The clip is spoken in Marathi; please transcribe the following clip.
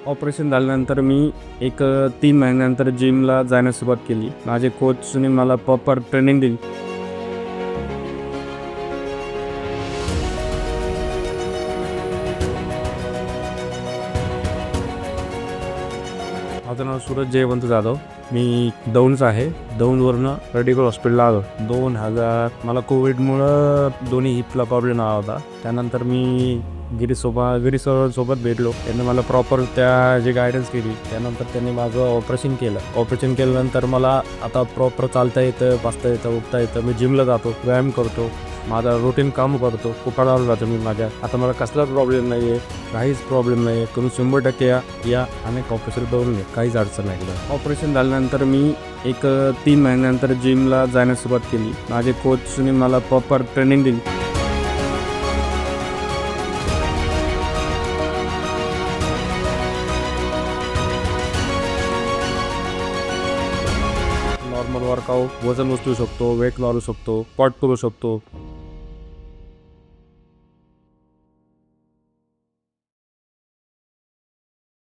ऑपरेशन झाल्यानंतर मी एक 3 महिन्यानंतर जिमला जाण्यास सुरुवात केली. माझे कोचने मला प्रॉपर ट्रेनिंग दिली. माझं नाव सूरज जयवंत जाधव. मी दौंडचा आहे. दौंडवरनं रेडिकल हॉस्पिटलला आलो. 2000 मला कोविडमुळं दोन्ही हिपला प्रॉब्लेम आला होता. त्यानंतर मी गिरी सोबत भेटलो. त्यांनी मला प्रॉपर जे गायडन्स केली. त्यानंतर त्यांनी माझं ऑपरेशन केलं. ऑपरेशन केल्यानंतर मला आता प्रॉपर चालता येतं, बसता येतं, उठता येतं. मी जिमला जातो, व्यायाम करतो, माझा रुटीन काम करतो, कुटाळावर जातो मी माझ्या. आता मला कसलाच प्रॉब्लेम नाही आहे, काहीच प्रॉब्लेम नाही आहे. करून 100% या अनेक ऑपरेशन करून घे, काहीच अडचण नाही. ऑपरेशन झाल्यानंतर मी एक 3 महिन्यानंतर जिमला जाण्यास सुरुवात केली. माझे कोचने मला प्रॉपर ट्रेनिंग दिली. नॉर्मल वर्कआउट, वजन उचलू शकतो, वेट मारू शकतो, स्क्वॉट करू शकतो,